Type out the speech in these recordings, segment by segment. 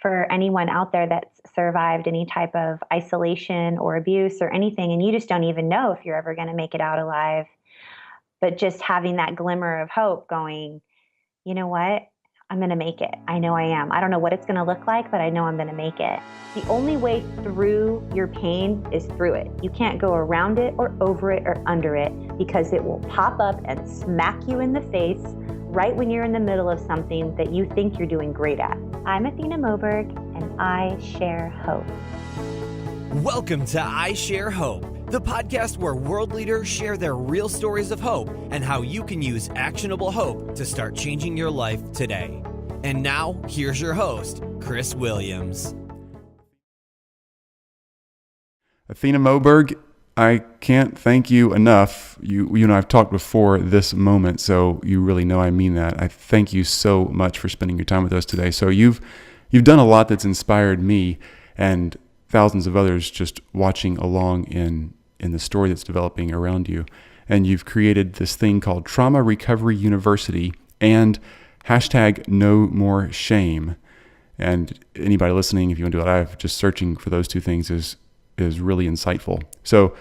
for anyone out there that's survived any type of isolation or abuse or anything, and you just don't even know if you're ever going to make it out alive, but just having that glimmer of hope going, you know what? I'm going to make it. I know I am. I don't know what it's going to look like, but I know I'm going to make it. The only way through your pain is through it. You can't go around it or over it or under it, because it will pop up and smack you in the face right when you're in the middle of something that you think you're doing great at. I'm Athena Moberg, and I share hope. Welcome to I Share Hope, the podcast where world leaders share their real stories of hope and how you can use actionable hope to start changing your life today. And now, here's your host, Chris Williams. Athena Moberg, I can't thank you enough. You and I have talked before this moment, so you really know I mean that. I thank you so much for spending your time with us today. So you've done a lot that's inspired me and thousands of others just watching along in the story that's developing around you. And you've created this thing called Trauma Recovery University and hashtag No More Shame. And anybody listening, if you want to do it live, just searching for those two things is really insightful. So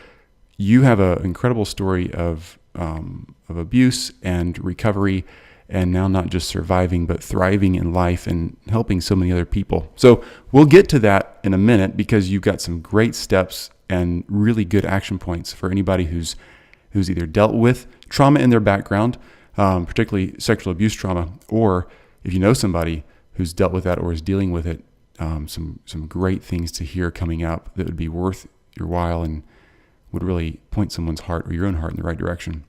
you have an incredible story of abuse and recovery, and now not just surviving, but thriving in life and helping so many other people. So we'll get to that in a minute, because you've got some great steps and really good action points for anybody who's either dealt with trauma in their background, particularly sexual abuse trauma, or if you know somebody who's dealt with that or is dealing with it, some great things to hear coming up that would be worth your while and would really point someone's heart or your own heart in the right direction.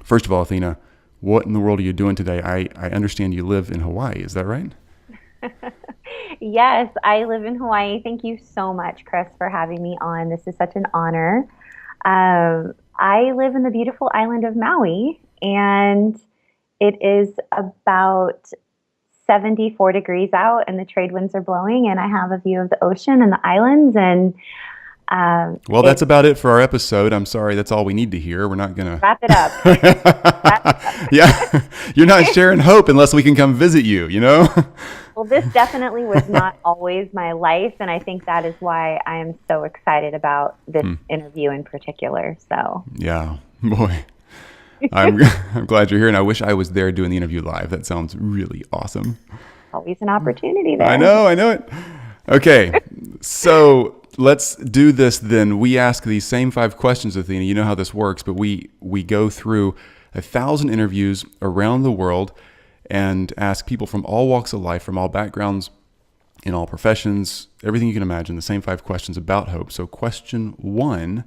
First of all, Athena, what in the world are you doing today? I understand you live in Hawaii. Is that right? Yes, I live in Hawaii. Thank you so much, Chris, for having me on. This is such an honor. I live in the beautiful island of Maui, and it is about 74 degrees out, and the trade winds are blowing, and I have a view of the ocean and the islands. And well, that's about it for our episode. I'm sorry, that's all we need to hear. We're not gonna wrap it up. Yeah, you're not sharing hope unless we can come visit you. You know. Well, this definitely was not always my life, and I think that is why I am so excited about this interview in particular. So yeah, boy. I'm glad you're here, and I wish I was there doing the interview live. That sounds really awesome. Always an opportunity there. I know it. Okay, so let's do this then. We ask these same 5 questions, Athena. You know how this works, but we go through 1,000 interviews around the world and ask people from all walks of life, from all backgrounds, in all professions, everything you can imagine, the same 5 questions about hope. So question 1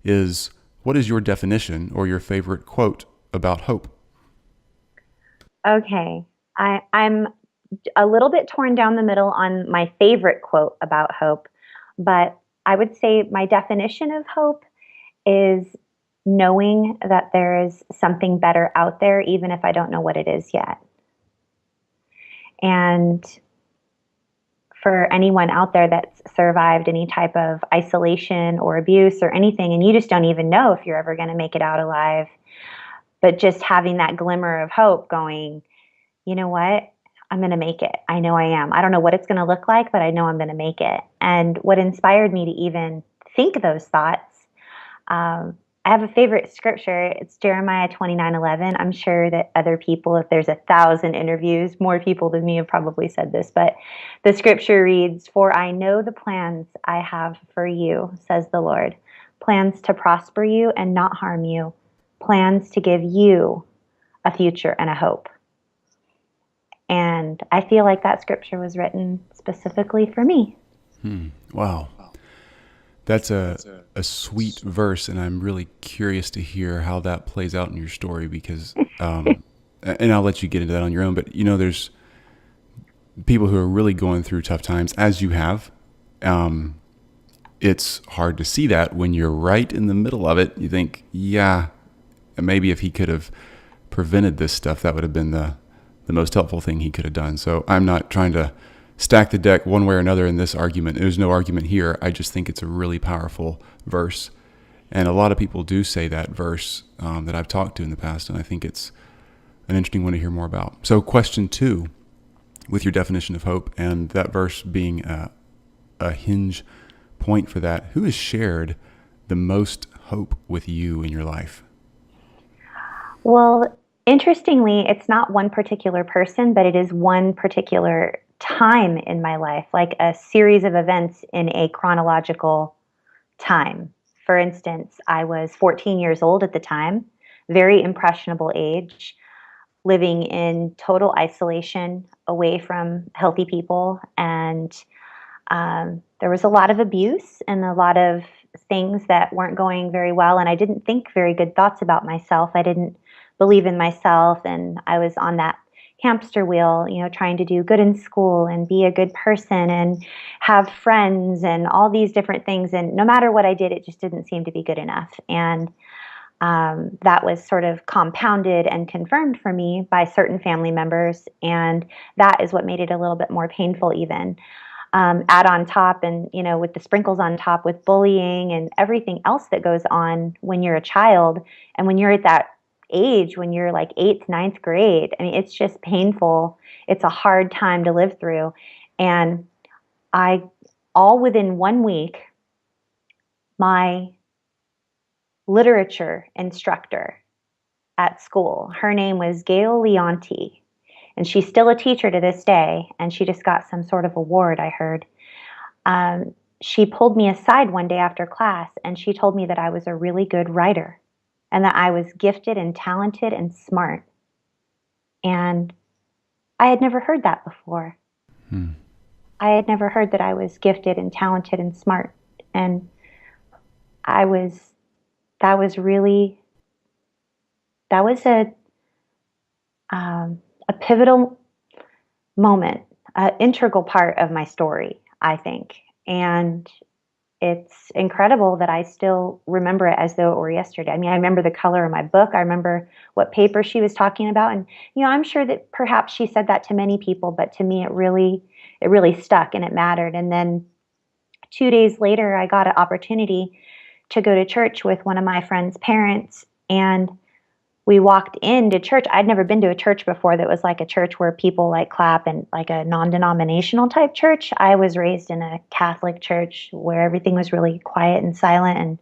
is, what is your definition or your favorite quote about hope? Okay. I'm a little bit torn down the middle on my favorite quote about hope, but I would say my definition of hope is knowing that there is something better out there, even if I don't know what it is yet. And for anyone out there that's survived any type of isolation or abuse or anything, and you just don't even know if you're ever going to make it out alive, but just having that glimmer of hope going, you know what? I'm going to make it. I know I am. I don't know what it's going to look like, but I know I'm going to make it. And what inspired me to even think those thoughts, I have a favorite scripture. It's Jeremiah 29:11. I'm sure that other people, if there's 1,000 interviews, more people than me have probably said this, but the scripture reads, "For I know the plans I have for you, says the Lord, plans to prosper you and not harm you, plans to give you a future and a hope." And I feel like that scripture was written specifically for me. Wow. That's a sweet verse, and I'm really curious to hear how that plays out in your story, because, and I'll let you get into that on your own, but you know, there's people who are really going through tough times, as you have. It's hard to see that when you're right in the middle of it. You think, yeah, maybe if he could have prevented this stuff, that would have been the most helpful thing he could have done. So I'm not trying to stack the deck one way or another in this argument. There's no argument here. I just think it's a really powerful verse. And a lot of people do say that verse that I've talked to in the past, and I think it's an interesting one to hear more about. So question 2, with your definition of hope, and that verse being a hinge point for that. Who has shared the most hope with you in your life? Well, interestingly, it's not one particular person, but it is one particular time in my life, like a series of events in a chronological time. For instance, I was 14 years old at the time, very impressionable age, living in total isolation, away from healthy people. And there was a lot of abuse and a lot of things that weren't going very well. And I didn't think very good thoughts about myself. I didn't believe in myself. And I was on that hamster wheel, trying to do good in school and be a good person and have friends and all these different things. And no matter what I did, it just didn't seem to be good enough. And that was sort of compounded and confirmed for me by certain family members. And that is what made it a little bit more painful even. Add on top and, with the sprinkles on top with bullying and everything else that goes on when you're a child. And when you're at that age, when you're like 8th, 9th grade, I mean, it's just painful. It's a hard time to live through. And all within 1 week, my literature instructor at school, her name was Gail Leonti, and she's still a teacher to this day, and she just got some sort of award, I heard. She pulled me aside one day after class, and she told me that I was a really good writer and that I was gifted and talented and smart. And I had never heard that before. I had never heard that I was gifted and talented and smart. And that was a pivotal moment, an integral part of my story, I think. And it's incredible that I still remember it as though it were yesterday. I mean, I remember the color of my book. I remember what paper she was talking about. And, I'm sure that perhaps she said that to many people, but to me, it really stuck and it mattered. And then 2 days later, I got an opportunity to go to church with one of my friend's parents. And we walked into church. I'd never been to a church before that was like a church where people like clap and like a non-denominational type church. I was raised in a Catholic church where everything was really quiet and silent. And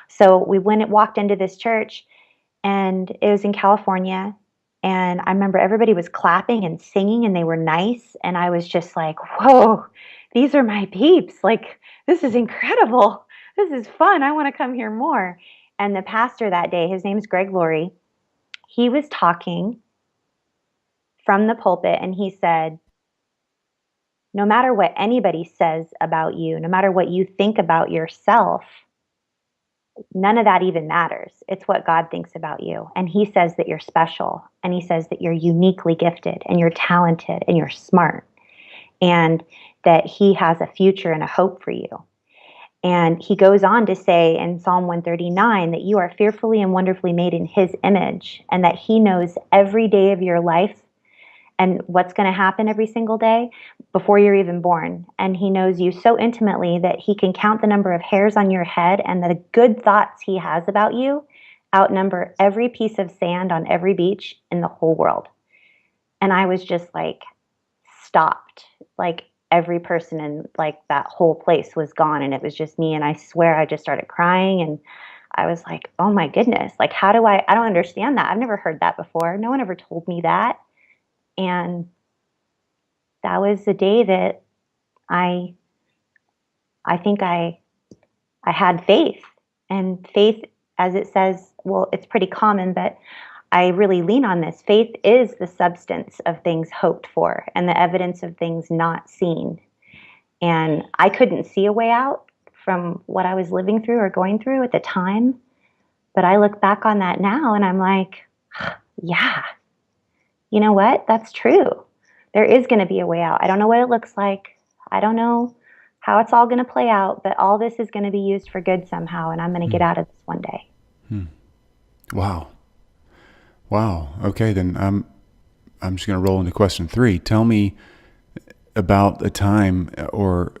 so we walked into this church, and it was in California. And I remember everybody was clapping and singing and they were nice. And I was just like, whoa, these are my peeps. Like, this is incredible. This is fun. I want to come here more. And the pastor that day, his name's Greg Laurie, he was talking from the pulpit, and he said, no matter what anybody says about you, no matter what you think about yourself, none of that even matters. It's what God thinks about you. And he says that you're special, and he says that you're uniquely gifted and you're talented and you're smart, and that he has a future and a hope for you. And he goes on to say in Psalm 139 that you are fearfully and wonderfully made in his image, and that he knows every day of your life and what's going to happen every single day before you're even born. And he knows you so intimately that he can count the number of hairs on your head, and the good thoughts he has about you outnumber every piece of sand on every beach in the whole world. And I was just like stopped, like every person in like that whole place was gone, and it was just me. And I swear I just started crying, and I was like, oh my goodness, like I don't understand that. I've never heard that before. No one ever told me that. And that was the day that I think I had faith. And faith, as it says, well, it's pretty common, but I really lean on this. Faith is the substance of things hoped for and the evidence of things not seen. And I couldn't see a way out from what I was living through or going through at the time. But I look back on that now and I'm like, yeah, you know what? That's true. There is going to be a way out. I don't know what it looks like. I don't know how it's all going to play out, but all this is going to be used for good somehow, and I'm going to get out of this one day. Wow. Okay, then I'm just going to roll into question 3. Tell me about a time or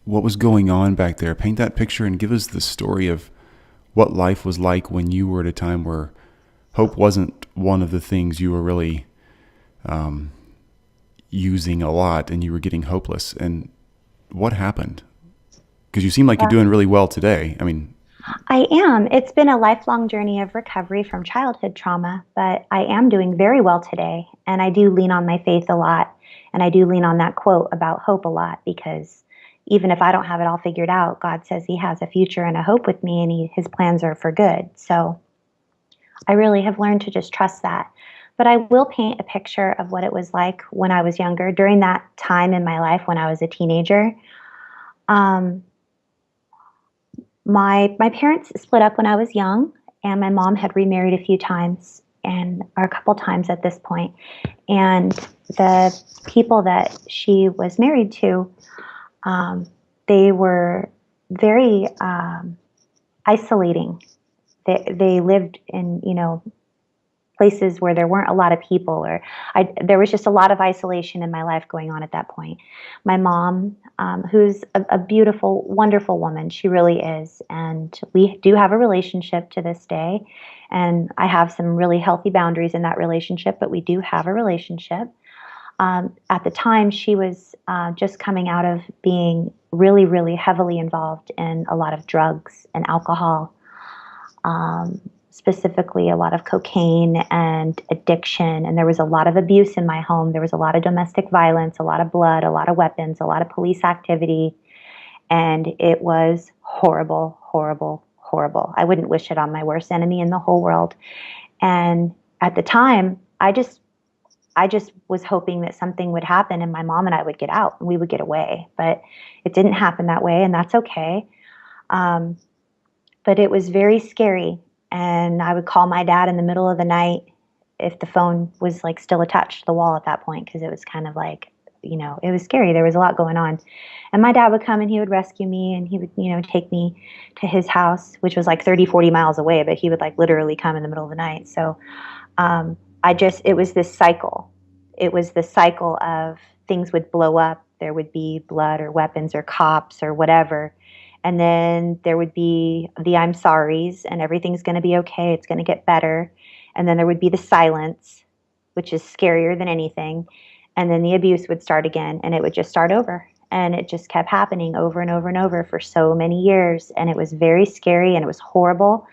what was going on back there. Paint that picture and give us the story of what life was like when you were at a time where hope wasn't one of the things you were really using a lot and you were getting hopeless. And what happened? Because you seem like you're doing really well today. I mean, I am. It's been a lifelong journey of recovery from childhood trauma, but I am doing very well today. And I do lean on my faith a lot. And I do lean on that quote about hope a lot, because even if I don't have it all figured out, God says he has a future and a hope with me, and his plans are for good. So I really have learned to just trust that. But I will paint a picture of what it was like when I was younger, during that time in my life when I was a teenager. My parents split up when I was young, and my mom had remarried a few times, or a couple times at this point. And the people that she was married to, they were very isolating. They lived in, places where there weren't a lot of people, there was just a lot of isolation in my life going on at that point. My mom, who's a beautiful, wonderful woman, she really is, and we do have a relationship to this day, and I have some really healthy boundaries in that relationship, but we do have a relationship. At the time, she was just coming out of being really, really heavily involved in a lot of drugs and alcohol, specifically a lot of cocaine and addiction. And there was a lot of abuse in my home. There was a lot of domestic violence, a lot of blood, a lot of weapons, a lot of police activity. And it was horrible, horrible, horrible. I wouldn't wish it on my worst enemy in the whole world. And at the time, I just was hoping that something would happen and my mom and I would get out and we would get away. But it didn't happen that way, and that's okay. But it was very scary. And I would call my dad in the middle of the night if the phone was like still attached to the wall at that point, because it was kind of like, it was scary. There was a lot going on. And my dad would come and he would rescue me, and he would, take me to his house, which was like 30, 40 miles away, but he would like literally come in the middle of the night. So it was this cycle. It was the cycle of things would blow up. There would be blood or weapons or cops or whatever. And then there would be the I'm sorries and everything's going to be okay. It's going to get better. And then there would be the silence, which is scarier than anything. And then the abuse would start again, and it would just start over. And it just kept happening over and over and over for so many years. And it was very scary and it was horrible.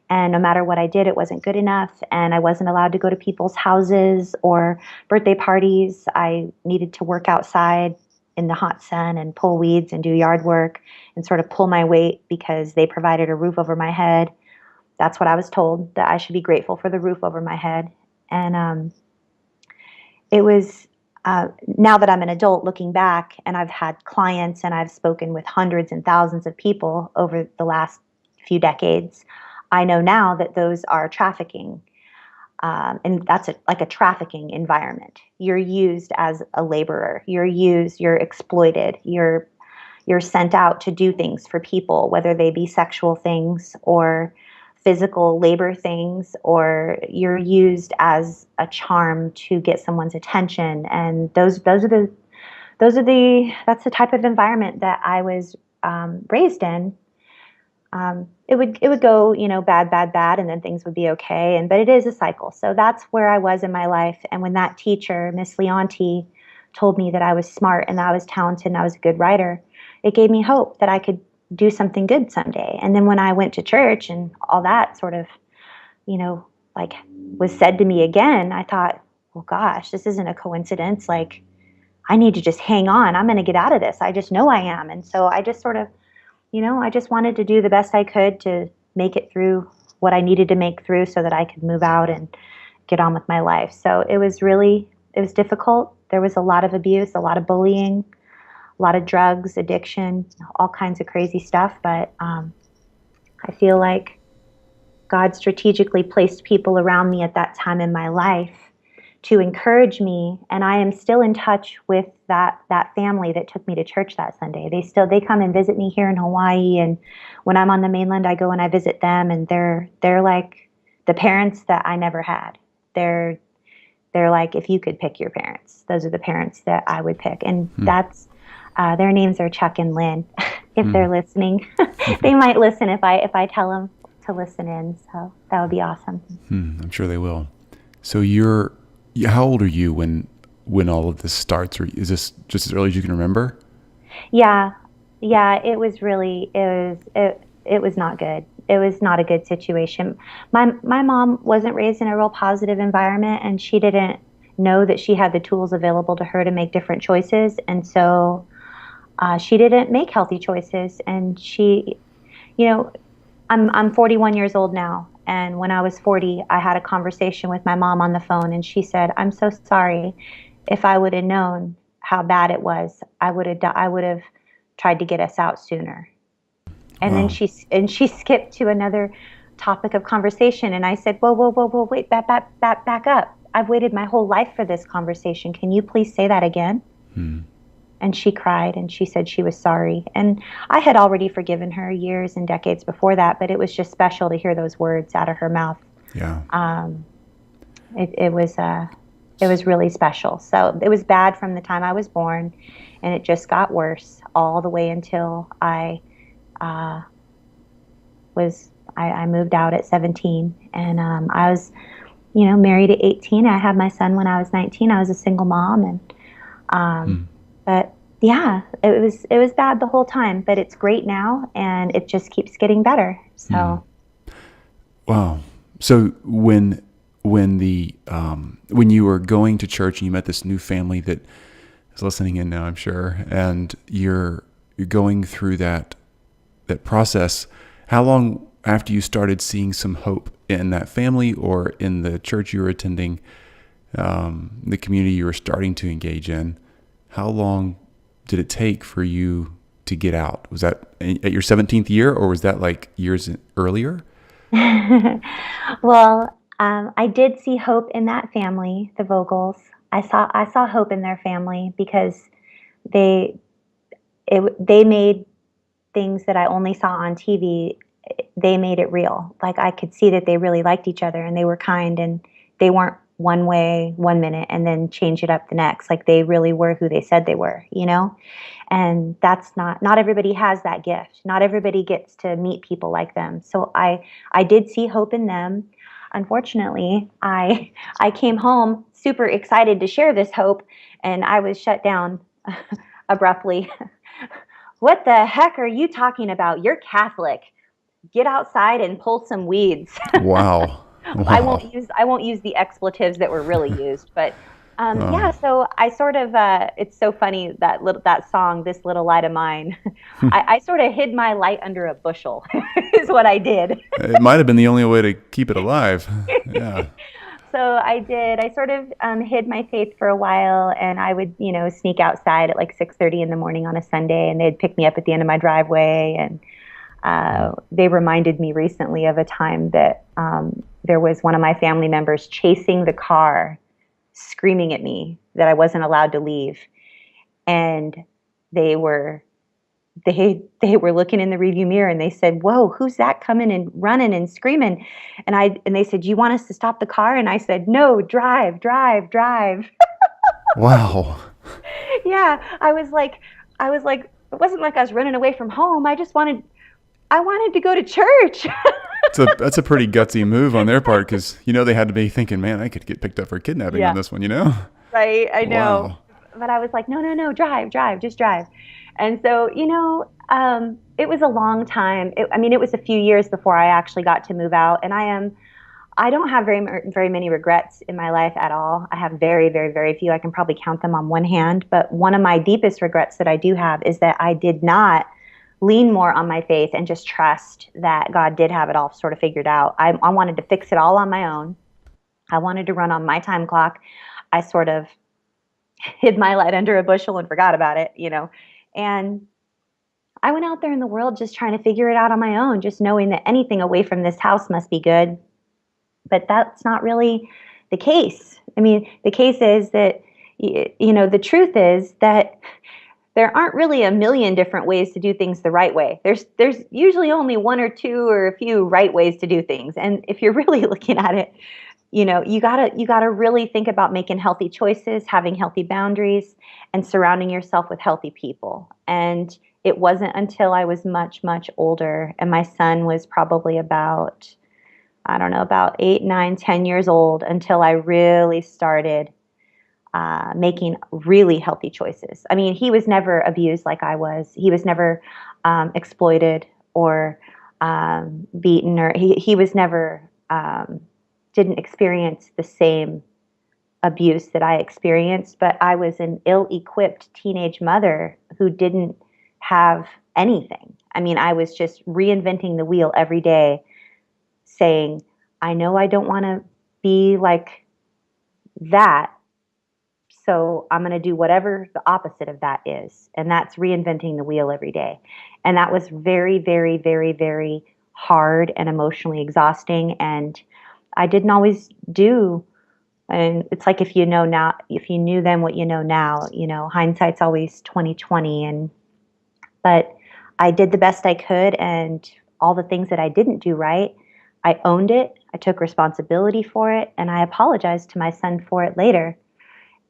And no matter what I did, it wasn't good enough. And I wasn't allowed to go to people's houses or birthday parties. I needed to work outside in the hot sun and pull weeds and do yard work and sort of pull my weight because they provided a roof over my head. That's what I was told, that I should be grateful for the roof over my head. And it was, now that I'm an adult looking back, and I've had clients and I've spoken with hundreds and thousands of people over the last few decades, I know now that those are trafficking. And that's like a trafficking environment. You're used as a laborer. You're exploited. You're sent out to do things for people, whether they be sexual things or physical labor things, or you're used as a charm to get someone's attention. And that's the type of environment that I was raised in. It would go, bad, and then things would be okay. But it is a cycle. So that's where I was in my life. And when that teacher, Miss Leonti, told me that I was smart and that I was talented and I was a good writer, it gave me hope that I could do something good someday. And then when I went to church and all that sort of, was said to me again, I thought, well, gosh, this isn't a coincidence. Like, I need to just hang on. I'm going to get out of this. I just know I am. And so I just sort of, I just wanted to do the best I could to make it through what I needed to make through so that I could move out and get on with my life. So it was difficult. There was a lot of abuse, a lot of bullying, a lot of drugs, addiction, all kinds of crazy stuff. But I feel like God strategically placed people around me at that time in my life to encourage me. And I am still in touch with that family that took me to church that Sunday. They come and visit me here in Hawaii. And when I'm on the mainland, I go and I visit them, and they're like the parents that I never had. They're like, if you could pick your parents, those are the parents that I would pick. And that's, their names are Chuck and Lynn. If they're listening, they might listen if I tell them to listen in. So that would be awesome. I'm sure they will. So how old are you when when all of this starts, or is this just as early as you can remember? Yeah, yeah, it was not good. It was not a good situation. My mom wasn't raised in a real positive environment, and she didn't know that she had the tools available to her to make different choices, and so she didn't make healthy choices. And she, you know, I'm 41 years old now, and when I was 40, I had a conversation with my mom on the phone, and she said, "I'm so sorry. If I would have known how bad it was, I would have tried to get us out sooner." And then Wow. she skipped to another topic of conversation, and I said, "Whoa, whoa, whoa, whoa, wait, back up. I've waited my whole life for this conversation. Can you please say that again?" Hmm. And she cried and she said she was sorry. And I had already forgiven her years and decades before that, but it was just special to hear those words out of her mouth. Yeah. Um, it was really special. So it was bad from the time I was born, and it just got worse all the way until uh, I moved out at 17, and I was, married at 18. I had my son when I was 19. I was a single mom, and Hmm. but yeah, it was bad the whole time, but it's great now, and it just keeps getting better. Hmm. So Wow. So when you were going to church and you met this new family that is listening in now, I'm sure, and you're going through that process, how long after you started seeing some hope in that family or in the church you were attending, the community you were starting to engage in, how long did it take for you to get out? Was that at your 17th year, or was that like years earlier? well, I did see hope in that family, the Vogels. I saw hope in their family because they they made things that I only saw on TV. They made it real. Like I could see that they really liked each other and they were kind, and they weren't one way one minute and then change it up the next. Like they really were who they said they were, And that's not everybody has that gift. Not everybody gets to meet people like them. So I did see hope in them. Unfortunately, I came home super excited to share this hope, and I was shut down abruptly. What the heck are you talking about? You're Catholic. Get outside and pull some weeds. Wow. Wow. I won't use the expletives that were really used, but yeah. Oh. So I sort of it's so funny that song, "This Little Light of Mine." I sort of hid my light under a bushel, is what I did. It might have been the only way to keep it alive. Yeah. So I did. I sort of hid my faith for a while, and I would, sneak outside at like 6:30 in the morning on a Sunday, and they'd pick me up at the end of my driveway. And they reminded me recently of a time that there was one of my family members chasing the car, screaming at me that I wasn't allowed to leave, and they were they were looking in the rearview mirror and they said, "Whoa, who's that coming and running and screaming?" And they said, "Do you want us to stop the car?" And I said, "No, drive, drive, drive." Wow. Yeah, I was like, it wasn't like I was running away from home. I wanted to go to church. That's a pretty gutsy move on their part, because they had to be thinking, man, I could get picked up for kidnapping on Yeah, this one. right. I know. Wow. But I was like, no, no, no, drive, drive, just drive. And so, it was a long time. It was a few years before I actually got to move out. And I don't have very many regrets in my life at all. I have very, very, very few. I can probably count them on one hand. But one of my deepest regrets that I do have is that I did not lean more on my faith and just trust that God did have it all sort of figured out. I wanted to fix it all on my own. I wanted to run on my time clock. I sort of hid my light under a bushel and forgot about it. And I went out there in the world just trying to figure it out on my own, just knowing that anything away from this house must be good. But that's not really the case. The case is that, the truth is that there aren't really a million different ways to do things the right way. There's usually only one or two or a few right ways to do things. And if you're really looking at it, you gotta really think about making healthy choices, having healthy boundaries, and surrounding yourself with healthy people. And it wasn't until I was much, much older, and my son was probably about, I don't know, about 8, 9, 10 years old, until I really started making really healthy choices. I mean, he was never abused like I was. He was never exploited or beaten, or he was never didn't experience the same abuse that I experienced. But I was an ill-equipped teenage mother who didn't have anything. I mean, I was just reinventing the wheel every day, saying, I know I don't want to be like that, so I'm going to do whatever the opposite of that is. And that's reinventing the wheel every day. And that was very, very, very, very hard and emotionally exhausting. And I didn't always do. And it's like, if you know now, if you knew then what you know now, hindsight's always 2020. But I did the best I could, and all the things that I didn't do right, I owned it. I took responsibility for it, and I apologized to my son for it later.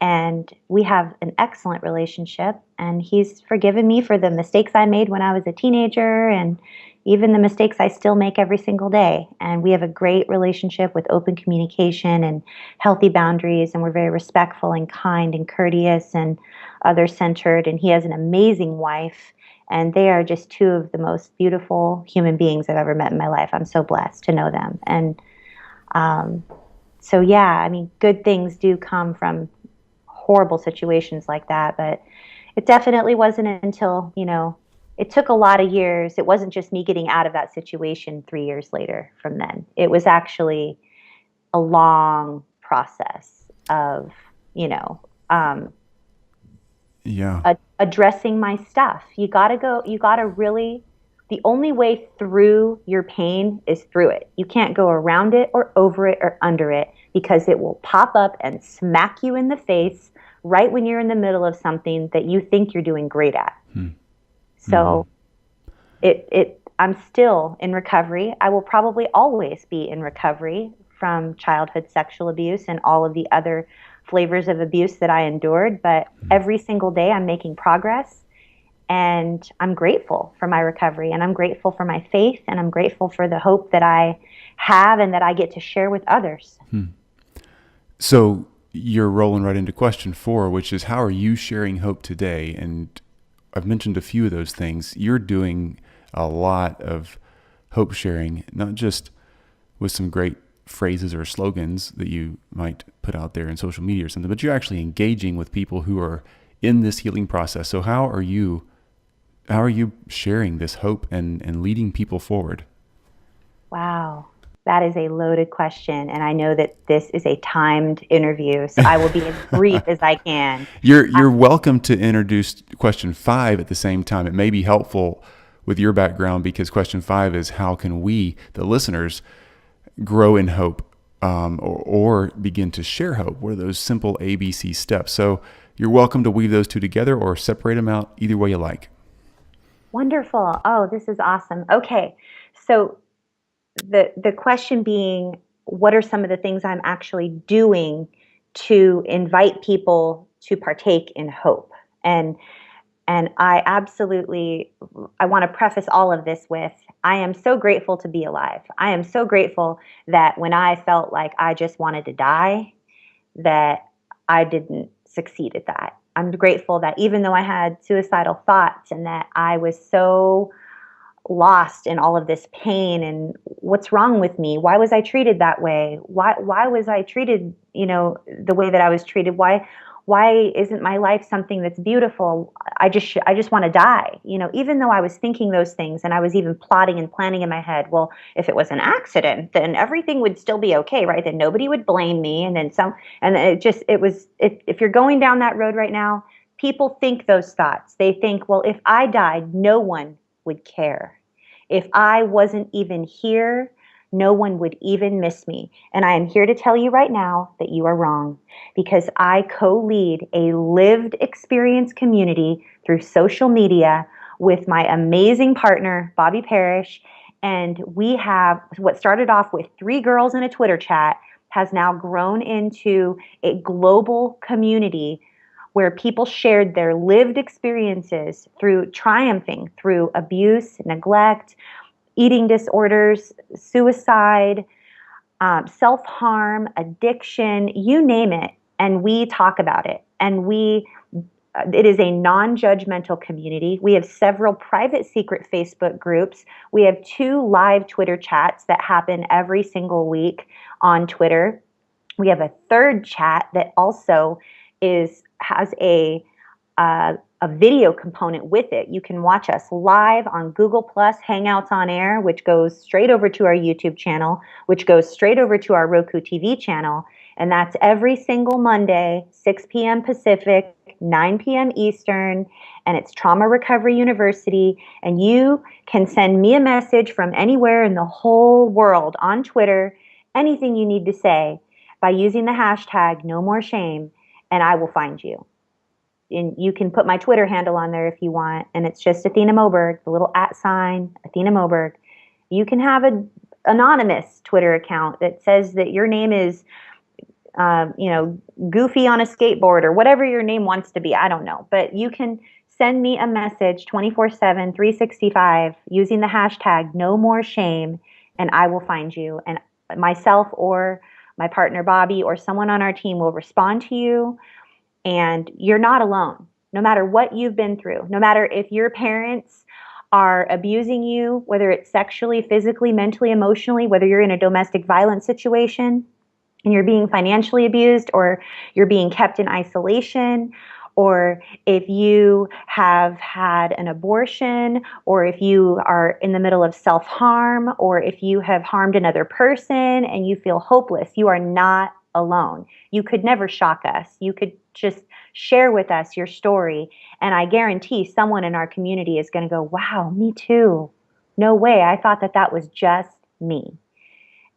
And we have an excellent relationship, and he's forgiven me for the mistakes I made when I was a teenager, and even the mistakes I still make every single day. And we have a great relationship with open communication and healthy boundaries, and we're very respectful and kind and courteous and other-centered. And he has an amazing wife, and they are just two of the most beautiful human beings I've ever met in my life. I'm so blessed to know them. And so, yeah, I mean, good things do come from horrible situations like that, but it definitely wasn't until, it took a lot of years. It wasn't just me getting out of that situation 3 years later from then. It was actually a long process of, addressing my stuff. You got to really, the only way through your pain is through it. You can't go around it or over it or under it, because it will pop up and smack you in the face right when you're in the middle of something that you think you're doing great at. So I'm still in recovery. I will probably always be in recovery from childhood sexual abuse and all of the other flavors of abuse that I endured. But every single day I'm making progress, and I'm grateful for my recovery, and I'm grateful for my faith, and I'm grateful for the hope that I have and that I get to share with others. So you're rolling right into question 4, which is, how are you sharing hope today? And I've mentioned a few of those things. You're doing a lot of hope sharing, not just with some great phrases or slogans that you might put out there in social media or something, but you're actually engaging with people who are in this healing process. So how are you sharing this hope and leading people forward? Wow. That is a loaded question, and I know that this is a timed interview, so I will be as brief as I can. You're welcome to introduce question 5 at the same time. It may be helpful with your background, because question 5 is, how can we, the listeners, grow in hope, or begin to share hope? What are those simple ABC steps? So you're welcome to weave those two together or separate them out, either way you like. Wonderful. Oh, this is awesome. Okay, so the question being, what are some of the things I'm actually doing to invite people to partake in hope? And I want to preface all of this with, I am so grateful to be alive. I am so grateful that when I felt like I just wanted to die, that I didn't succeed at that. I'm grateful that even though I had suicidal thoughts and that I was so lost in all of this pain and what's wrong with me? Why was I treated that way? Why was I treated, the way that I was treated? Why isn't my life something that's beautiful? I just want to die, even though I was thinking those things, and I was even plotting and planning in my head, well, if it was an accident, then everything would still be okay, right? Then nobody would blame me. And then if you're going down that road right now, people think those thoughts. They think, well, if I died, no one would care. If I wasn't even here, no one would even miss me. And I am here to tell you right now that you are wrong, because I co-lead a lived experience community through social media with my amazing partner, Bobby Parrish. And we have what started off with 3 girls in a Twitter chat has now grown into a global community where people shared their lived experiences through triumphing through abuse, neglect, eating disorders, suicide, self-harm, addiction, you name it. and we talk about it. And it is a non-judgmental community. We have several private secret Facebook groups. We have 2 live Twitter chats that happen every single week on Twitter. We have a 3rd chat that also has a video component with it. You can watch us live on Google Plus Hangouts on Air, which goes straight over to our YouTube channel, which goes straight over to our RokuTV channel. And that's every single Monday, 6 p.m. Pacific, 9 p.m. Eastern, and it's Trauma Recovery University. And you can send me a message from anywhere in the whole world on Twitter, anything you need to say, by using the hashtag #NoMoreShame, and I will find you. And you can put my Twitter handle on there if you want, and it's just Athena Moberg, the little @ Athena Moberg. You can have an anonymous Twitter account that says that your name is Goofy on a skateboard or whatever your name wants to be. I don't know. But you can send me a message 24/7, 365 using the hashtag #NoMoreShame, and I will find you. And myself or my partner Bobby or someone on our team will respond to you. And you're not alone. No matter what you've been through, no matter if your parents are abusing you, whether it's sexually, physically, mentally, emotionally, whether you're in a domestic violence situation, and you're being financially abused, or you're being kept in isolation, or if you have had an abortion, or if you are in the middle of self-harm, or if you have harmed another person and you feel hopeless, you are not alone. You could never shock us. You could just share with us your story, and I guarantee someone in our community is going to go, wow, me too. No way. I thought that was just me.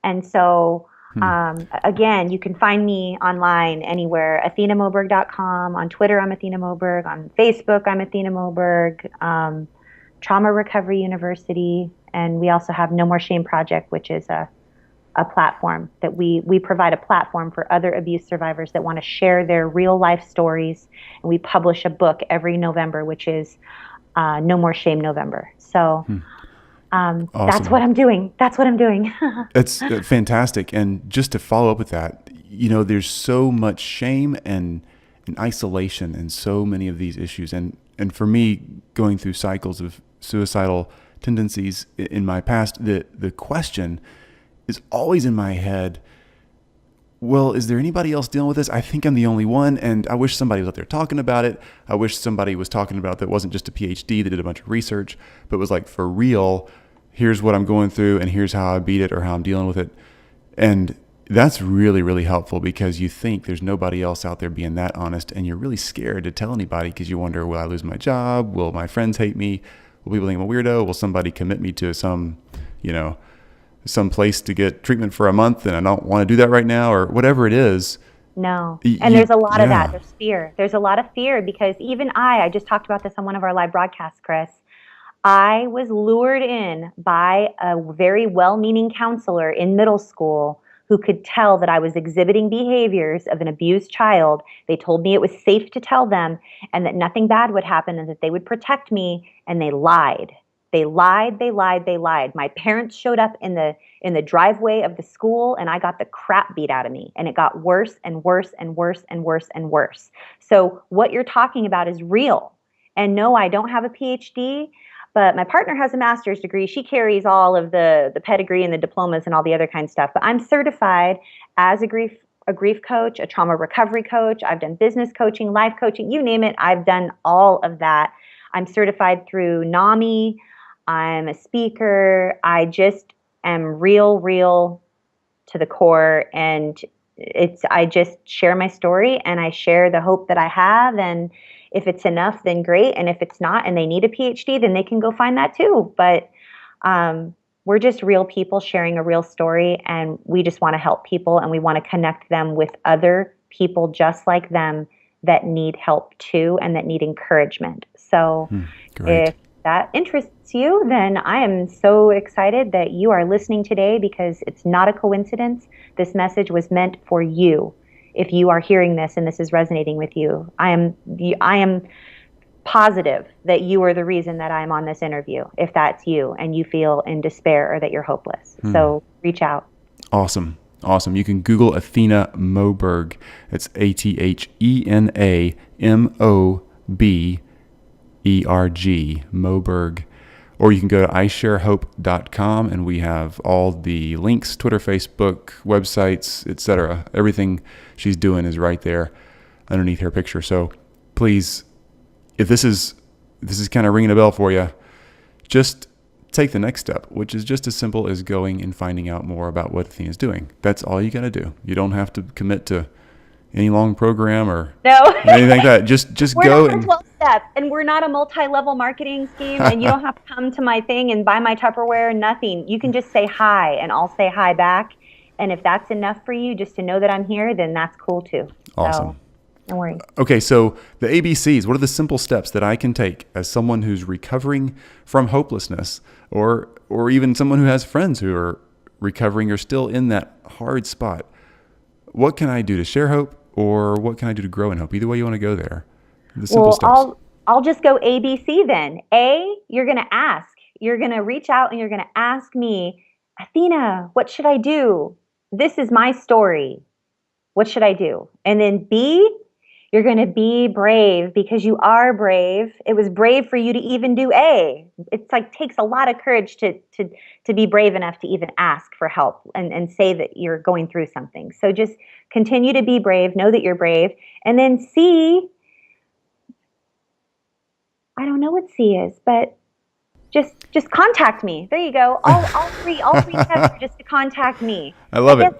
And so again, you can find me online anywhere, athenamoberg.com. On Twitter, I'm Athena Moberg. On Facebook, I'm Athena Moberg. Trauma Recovery University. And we also have No More Shame Project, which is a platform that we provide a platform for other abuse survivors that want to share their real life stories. And we publish a book every November, which is No More Shame November. So Awesome. That's what I'm doing. It's fantastic. And just to follow up with that, there's so much shame and isolation in so many of these issues. And for me, going through cycles of suicidal tendencies in my past, the question is always in my head, well, is there anybody else dealing with this? I think I'm the only one, and I wish somebody was out there talking about it. I wish somebody was talking about that wasn't just a PhD that did a bunch of research, but was like, for real, here's what I'm going through, and here's how I beat it or how I'm dealing with it. And that's really, really helpful, because you think there's nobody else out there being that honest, and you're really scared to tell anybody because you wonder, will I lose my job? Will my friends hate me? Will people think I'm a weirdo? Will somebody commit me to some place to get treatment for a month, and I don't want to do that right now, or whatever it is. No. And there's a lot of that. There's fear. There's a lot of fear, because even I just talked about this on one of our live broadcasts, Chris. I was lured in by a very well-meaning counselor in middle school who could tell that I was exhibiting behaviors of an abused child. They told me it was safe to tell them, and that nothing bad would happen, and that they would protect me, and they lied. They lied. My parents showed up in the driveway of the school, and I got the crap beat out of me, and it got worse and worse and worse and worse and worse. So what you're talking about is real. And no, I don't have a PhD, but my partner has a master's degree. She carries all of the pedigree and the diplomas and all the other kind of stuff. But I'm certified as a grief coach, a trauma recovery coach. I've done business coaching, life coaching, you name it. I've done all of that. I'm certified through NAMI. I'm a speaker. I just am real to the core, and I just share my story, and I share the hope that I have, and if it's enough, then great, and if it's not and they need a PhD, then they can go find that too. But we're just real people sharing a real story, and we just want to help people, and we want to connect them with other people just like them that need help too, and that need encouragement. So if that interests you, then I am so excited that you are listening today, because it's not a coincidence. This message was meant for you. If you are hearing this and this is resonating with you, I am positive that you are the reason that I'm on this interview, if that's you and you feel in despair or that you're hopeless. So reach out. Awesome. Awesome. You can Google Athena Moberg. It's AthenaMoberg, Moberg. Or you can go to isharehope.com, and we have all the links, Twitter, Facebook, websites, etc. Everything she's doing is right there underneath her picture. So please, if this is kind of ringing a bell for you, just take the next step, which is just as simple as going and finding out more about what Athena's doing. That's all you got to do. You don't have to commit to any long program or anything like that. Just go and 12 steps, and we're not a multi-level marketing scheme, and you don't have to come to my thing and buy my Tupperware, nothing. You can just say hi, and I'll say hi back. And if that's enough for you, just to know that I'm here, then that's cool too. Awesome. So, don't worry. Okay, so the ABCs, what are the simple steps that I can take as someone who's recovering from hopelessness, or even someone who has friends who are recovering or still in that hard spot? What can I do to share hope, or what can I do to grow in hope? Either way you want to go there. The simple steps. I'll just go ABC then. A, you're going to ask. You're going to reach out and you're going to ask me, Athena, what should I do? This is my story. What should I do? And then B, you're going to be brave, because you are brave. It was brave for you to even do A. It's like takes a lot of courage to be brave enough to even ask for help and say that you're going through something. So just continue to be brave. Know that you're brave. And then C, I don't know what C is, but just contact me. There you go. All three steps are just to contact me. I love it.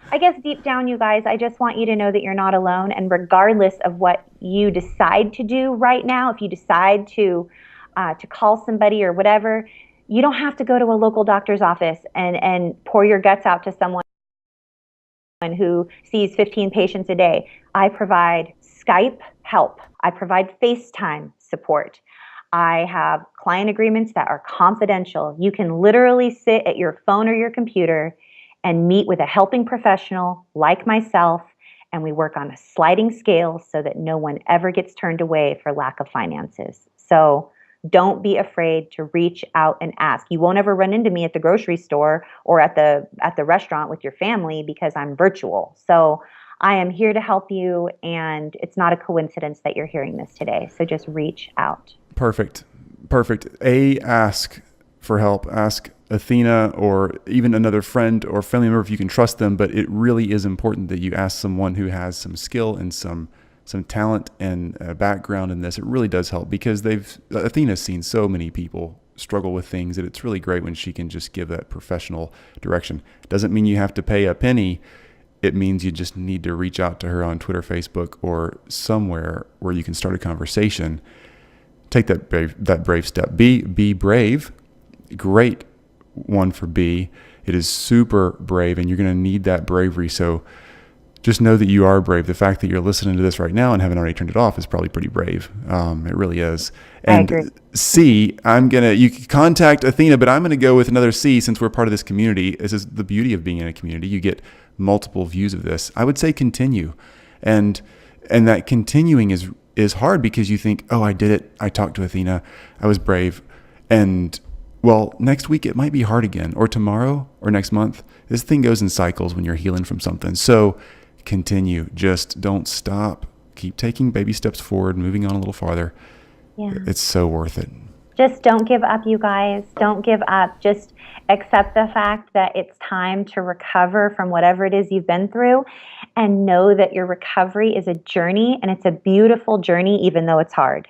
I guess deep down, you guys, I just want you to know that you're not alone. And regardless of what you decide to do right now, if you decide to call somebody or whatever, you don't have to go to a local doctor's office and pour your guts out to someone who sees 15 patients a day. I provide Skype help. I provide FaceTime support. I have client agreements that are confidential. You can literally sit at your phone or your computer and meet with a helping professional like myself, and we work on a sliding scale so that no one ever gets turned away for lack of finances. So don't be afraid to reach out and ask. You won't ever run into me at the grocery store or at the restaurant with your family because I'm virtual. So I am here to help you, and it's not a coincidence that you're hearing this today. So just reach out. Perfect. Ask for help. Ask Athena or even another friend or family member if you can trust them, but it really is important that you ask someone who has some skill and some talent and background in this. It really does help, because Athena's seen so many people struggle with things that it's really great when she can just give that professional direction. Doesn't mean you have to pay a penny. It means you just need to reach out to her on Twitter, Facebook, or somewhere where you can start a conversation. Take that brave step. Be brave. Great one for B. It is super brave, and you're going to need that bravery. So just know that you are brave. The fact that you're listening to this right now and haven't already turned it off is probably pretty brave. It really is. And I agree. C, you can contact Athena, but I'm going to go with another C since we're part of this community. This is the beauty of being in a community. You get multiple views of this. I would say continue. And that continuing is hard, because you think, oh, I did it. I talked to Athena. I was brave. And well, next week it might be hard again, or tomorrow, or next month. This thing goes in cycles when you're healing from something. So continue. Just don't stop. Keep taking baby steps forward, moving on a little farther. Yeah. It's so worth it. Just don't give up, you guys. Don't give up. Just accept the fact that it's time to recover from whatever it is you've been through, and know that your recovery is a journey, and it's a beautiful journey, even though it's hard.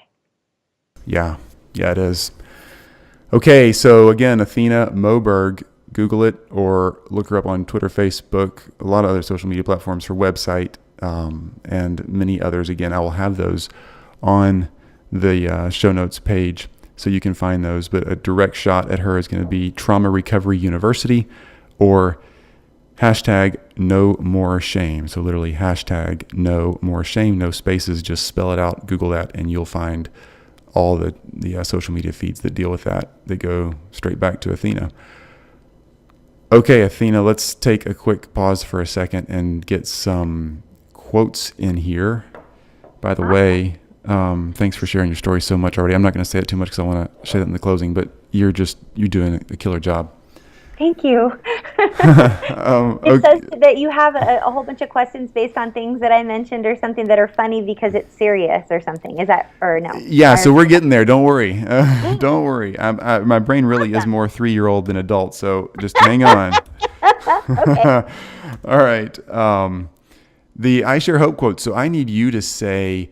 Yeah, it is. Okay, so again, Athena Moberg, Google it or look her up on Twitter, Facebook, a lot of other social media platforms, her website, and many others. Again, I will have those on the show notes page so you can find those. But a direct shot at her is going to be Trauma Recovery University or hashtag no more shame. So literally hashtag no more shame, no spaces, just spell it out, Google that, and you'll find all the social media feeds that deal with that go straight back to Athena. Okay, Athena, let's take a quick pause for a second and get some quotes in here. By the way, thanks for sharing your story so much already. I'm not going to say it too much because I want to say that in the closing, but you're doing a killer job. Thank you. It Okay. says that you have a whole bunch of questions based on things that I mentioned or something that are funny because it's serious or something. Is that, or no? Yeah, so Or, we're getting there. Don't worry. mm, Don't worry. My brain really is awesome. more 3-year-old than adult, so just hang on. Okay. All right. The I Share Hope quote. So I need you to say,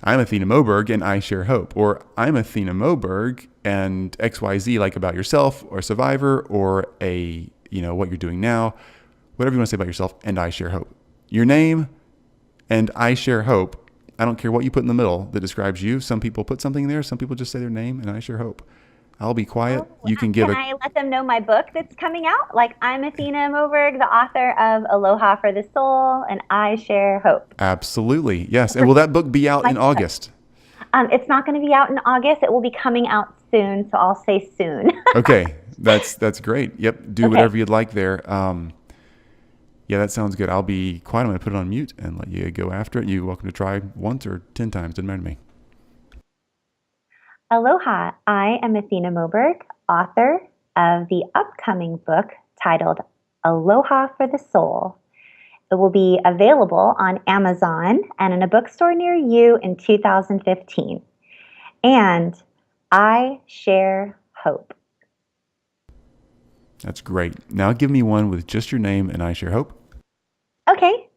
I'm Athena Moberg and I share hope. Or I'm Athena Moberg and XYZ, like about yourself or a survivor or what you're doing now, whatever you want to say about yourself, and I share hope. Your name and I share hope. I don't care what you put in the middle that describes you. Some people put something there. Some people just say their name and I share hope. I'll be quiet. Oh, You can give can a I let them know my book that's coming out? Like, I'm Athena Moberg, the author of Aloha for the Soul, and I Share Hope. Absolutely. Yes. And will that book be out My in August? It's not going to be out in August. It will be coming out soon, so I'll say soon. Okay. That's great. Yep. Do Okay. whatever you'd like there. Yeah, that sounds good. I'll be quiet. I'm going to put it on mute and let you go after it. You're welcome to try once or 10 times. Doesn't matter to me. Aloha. I am Athena Moberg, author of the upcoming book titled Aloha for the Soul. It will be available on Amazon and in a bookstore near you in 2015. And I share hope. That's great. Now give me one with just your name and I share hope. Okay.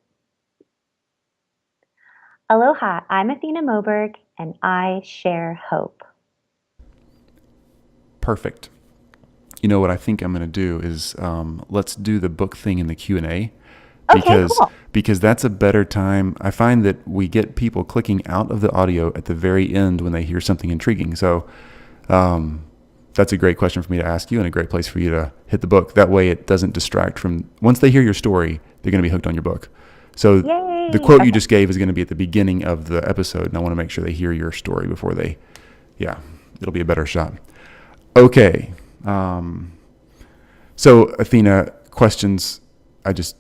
Aloha. I'm Athena Moberg, and I share hope. Perfect. You know what I think I'm going to do is let's do the book thing in the Q&A Okay, cool. because that's a better time. I find that we get people clicking out of the audio at the very end when they hear something intriguing. So that's a great question for me to ask you and a great place for you to hit the book. That way it doesn't distract from, once they hear your story, they're going to be hooked on your book. So Yay. the quote you Okay. just gave is going to be at the beginning of the episode, and I want to make sure they hear your story before it'll be a better shot. Okay. So Athena, questions. I just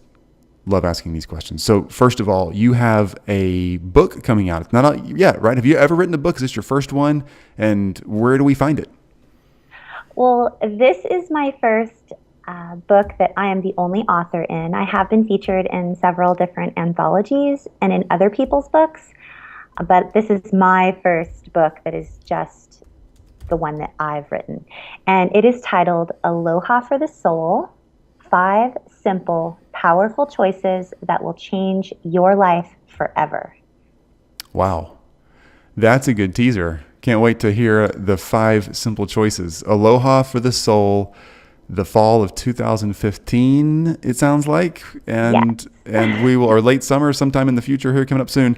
love asking these questions. So first of all, you have a book coming out. It's not out yet, right? Have you ever written a book? Is this your first one? And where do we find it? Well, this is my first book that I am the only author in. I have been featured in several different anthologies and in other people's books, but this is my first book that is just the one that I've written. And it is titled Aloha for the Soul, 5 Simple, Powerful Choices That Will Change Your Life Forever. Wow. That's a good teaser. Can't wait to hear the 5 simple choices. Aloha for the Soul, the fall of 2015, it sounds like. And we will, or late summer, sometime in the future here, coming up soon.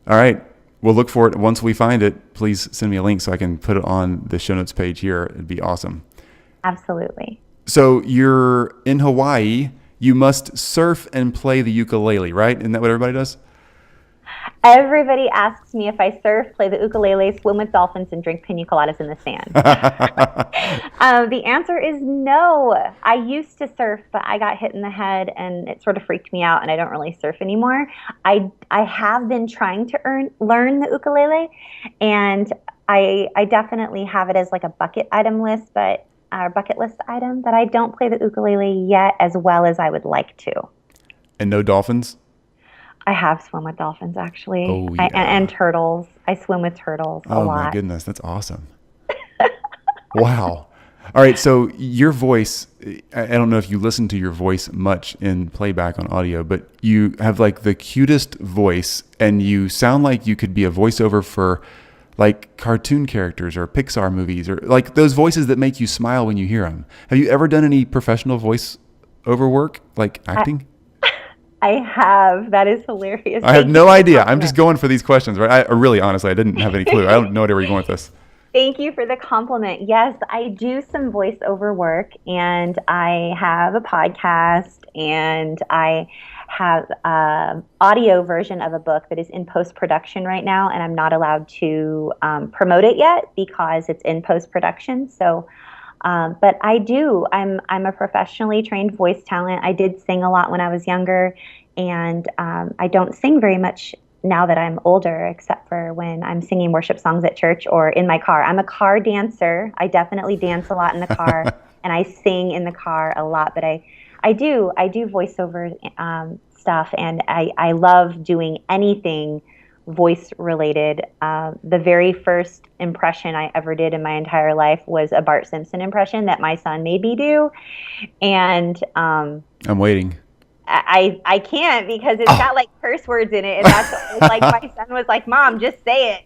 All right. We'll look for it. Once we find it, please send me a link so I can put it on the show notes page here. It'd be awesome. Absolutely. So you're in Hawaii. You must surf and play the ukulele, right? Isn't that what everybody does? Everybody asks me if I surf, play the ukulele, swim with dolphins, and drink pina coladas in the sand. The answer is no. I used to surf, but I got hit in the head and it sort of freaked me out, and I don't really surf anymore. I have been trying to learn the ukulele, and I definitely have it as like a bucket list item, but I don't play the ukulele yet as well as I would like to. And no dolphins? I have swum with dolphins, actually. Oh, yeah. And turtles. I swim with turtles a lot. Oh, my goodness. That's awesome. Wow. All right. So your voice, I don't know if you listen to your voice much in playback on audio, but you have like the cutest voice, and you sound like you could be a voiceover for like cartoon characters or Pixar movies, or like those voices that make you smile when you hear them. Have you ever done any professional voice over work, like acting? I have. That is hilarious. I have no idea. I'm just going for these questions, right? Really, honestly, I didn't have any clue. I don't know where you're going with this. Thank you for the compliment. Yes, I do some voiceover work, and I have a podcast, and I have an audio version of a book that is in post-production right now, and I'm not allowed to promote it yet because it's in post-production. So, but I do. I'm a professionally trained voice talent. I did sing a lot when I was younger, and I don't sing very much now that I'm older, except for when I'm singing worship songs at church or in my car. I'm a car dancer. I definitely dance a lot in the car. and I sing in the car a lot, but I do voiceover stuff, and I love doing anything voice related. The very first impression I ever did in my entire life was a Bart Simpson impression that my son made me do, and I'm waiting. I can't because it's got like curse words in it, and that's like my son was like, "Mom, just say it."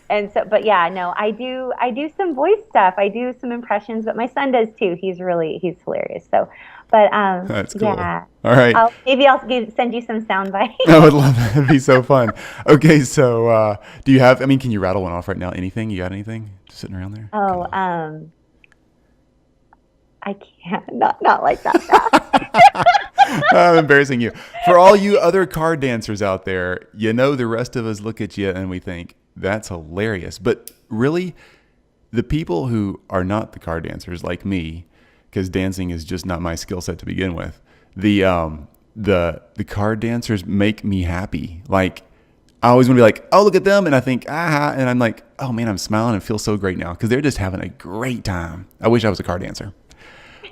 And so, but yeah, no, I do some voice stuff. I do some impressions, but my son does too. He's hilarious. So, but That's cool. yeah. All right. I'll send you some sound bites. I would love that. It'd be so fun. Okay, so do you have? I mean, can you rattle one off right now? Anything? You got anything just sitting around there? Oh, I can't. Not like that. I'm embarrassing you. For all you other car dancers out there, the rest of us look at you and we think, that's hilarious. But really, the people who are not the car dancers like me, because dancing is just not my skill set to begin with, the car dancers make me happy. Like, I always want to be like, oh, look at them. And I think, and I'm like, oh man, I'm smiling and feel so great now because they're just having a great time. I wish I was a car dancer.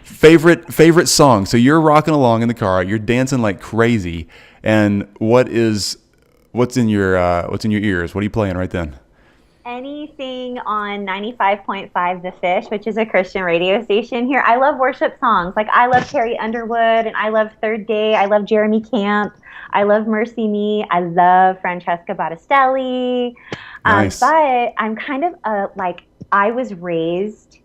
Favorite song. So you're rocking along in the car, you're dancing like crazy, and what's in your ears? What are you playing right then? Anything on 95.5 The Fish, which is a Christian radio station here. I love worship songs. Like I love Carrie Underwood, and I love Third Day. I love Jeremy Camp. I love Mercy Me. I love Francesca Battistelli. Nice. But I'm kind of I was raised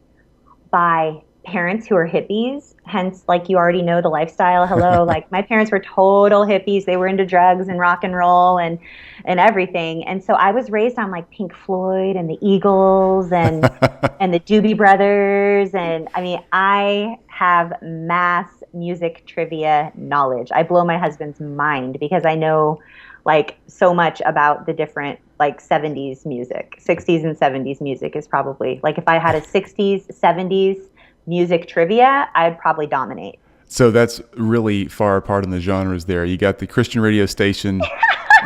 by parents who are hippies, hence like you already know the lifestyle. Hello. Like my parents were total hippies. They were into drugs and rock and roll and everything. And so I was raised on like Pink Floyd and the Eagles and and the Doobie Brothers, and I mean I have mass music trivia knowledge. I blow my husband's mind because I know like so much about the different like 70s music. 60s and 70s music is probably like if I had a 60s 70s music trivia, I'd probably dominate. So that's really far apart in the genres there. You got the Christian radio station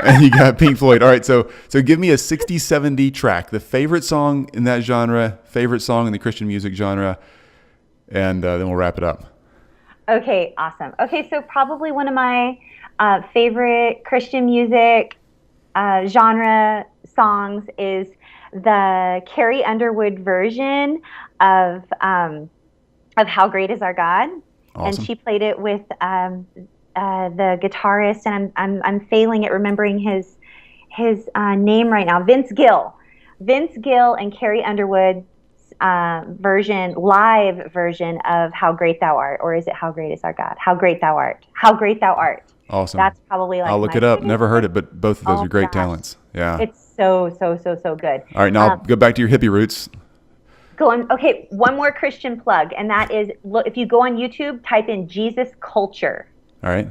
and you got Pink Floyd. All right, so give me a 60s, 70s track, the favorite song in that genre, favorite song in the Christian music genre, and then we'll wrap it up. Okay, awesome. Okay, so probably one of my favorite Christian music genre songs is the Carrie Underwood version of How Great Is Our God. Awesome. And she played it with the guitarist, and I'm failing at remembering his name right now. Vince Gill and Carrie Underwood's live version of How Great Thou Art, or is it How Great Is Our God? How Great Thou Art. How Great Thou Art. Awesome. That's probably like I'll look it up. Never heard it, but both of those are great talents. Yeah. It's so good. All right, now go back to your hippie roots. Okay, one more Christian plug, and that is, look, if you go on YouTube, type in Jesus Culture. All right.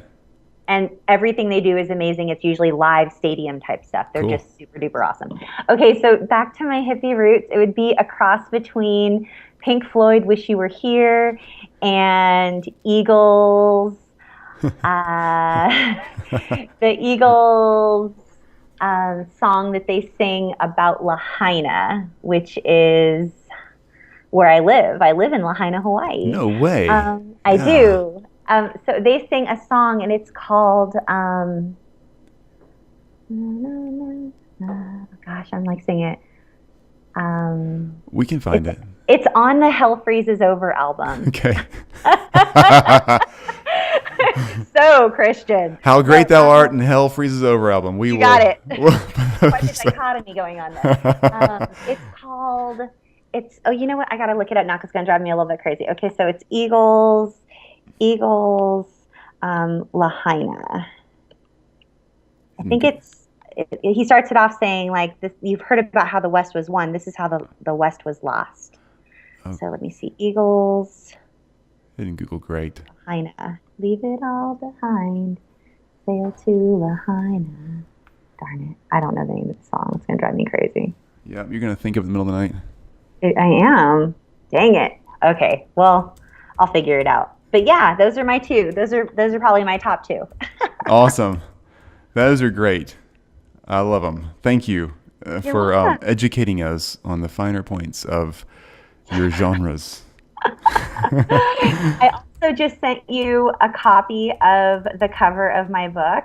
And everything they do is amazing. It's usually live stadium type stuff. They're Cool. just super duper awesome. Okay, so back to my hippie roots. It would be a cross between Pink Floyd, Wish You Were Here, and Eagles. The Eagles song that they sing about Lahaina, which is where I live. I live in Lahaina, Hawaii. No way. I do. So they sing a song, and it's called, gosh, I'm like singing it. We can find it. It's on the Hell Freezes Over album. Okay. So Christian. How Great Thou Art and Hell Freezes Over album. You got it. Quite a dichotomy going on there. It's called, oh, you know what? I got to look it up now because it's going to drive me a little bit crazy. Okay, so it's Eagles, Lahaina. I think he starts it off saying like this. You've heard about how the West was won. This is how the West was lost. Oh. So let me see. Eagles. Didn't Google great. Lahaina. Leave it all behind. Sail to Lahaina. Darn it. I don't know the name of the song. It's going to drive me crazy. Yeah, you're going to think of it in the middle of the night. I am. Dang it. Okay. Well, I'll figure it out. But yeah, those are my two. Those are probably my top two. Awesome. Those are great. I love them. Thank you for educating us on the finer points of your genres. I also just sent you a copy of the cover of my book,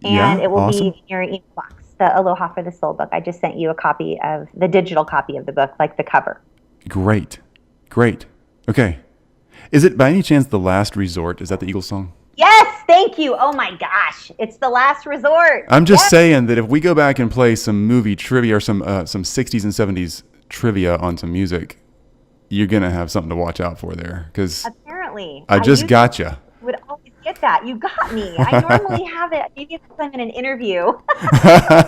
and Yeah, it will awesome. be in your email box. The Aloha for the Soul book. I just sent you a copy of the digital copy of the book, like the cover. Great. Great. Okay. Is it by any chance The Last Resort? Is that the Eagles song? Yes, thank you. Oh my gosh, it's the last resort. I'm just Yes. saying that if we go back and play some movie trivia or some 60s and 70s trivia on some music, you're going to have something to watch out for there because Apparently, I just got you. would always get that. You got me. I normally have it. Maybe it's because I'm in an interview.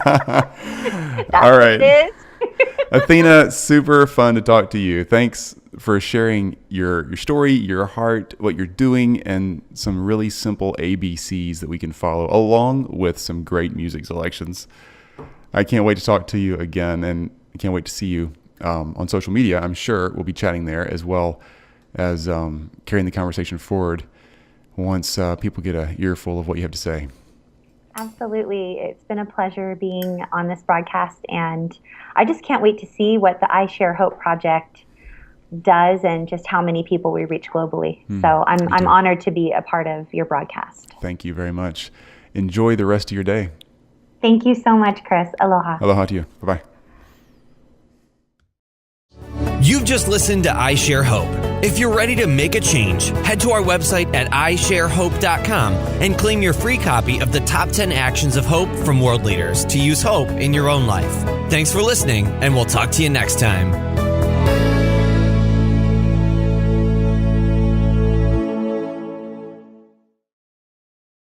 That's All what it right. is. Athena, super fun to talk to you. Thanks for sharing your story, your heart, what you're doing, and some really simple ABCs that we can follow, along with some great music selections. I can't wait to talk to you again, and I can't wait to see you on social media. I'm sure we'll be chatting there as well as carrying the conversation forward once people get an earful of what you have to say. Absolutely. It's been a pleasure being on this broadcast, and I just can't wait to see what the I Share Hope project does and just how many people we reach globally. So I'm honored to be a part of your broadcast. Thank you very much. Enjoy the rest of your day. Thank you so much, Chris. Aloha. Aloha to you. Bye-bye. You've just listened to I Share Hope. If you're ready to make a change, head to our website at isharehope.com and claim your free copy of the Top 10 Actions of Hope from World Leaders to use hope in your own life. Thanks for listening, and we'll talk to you next time.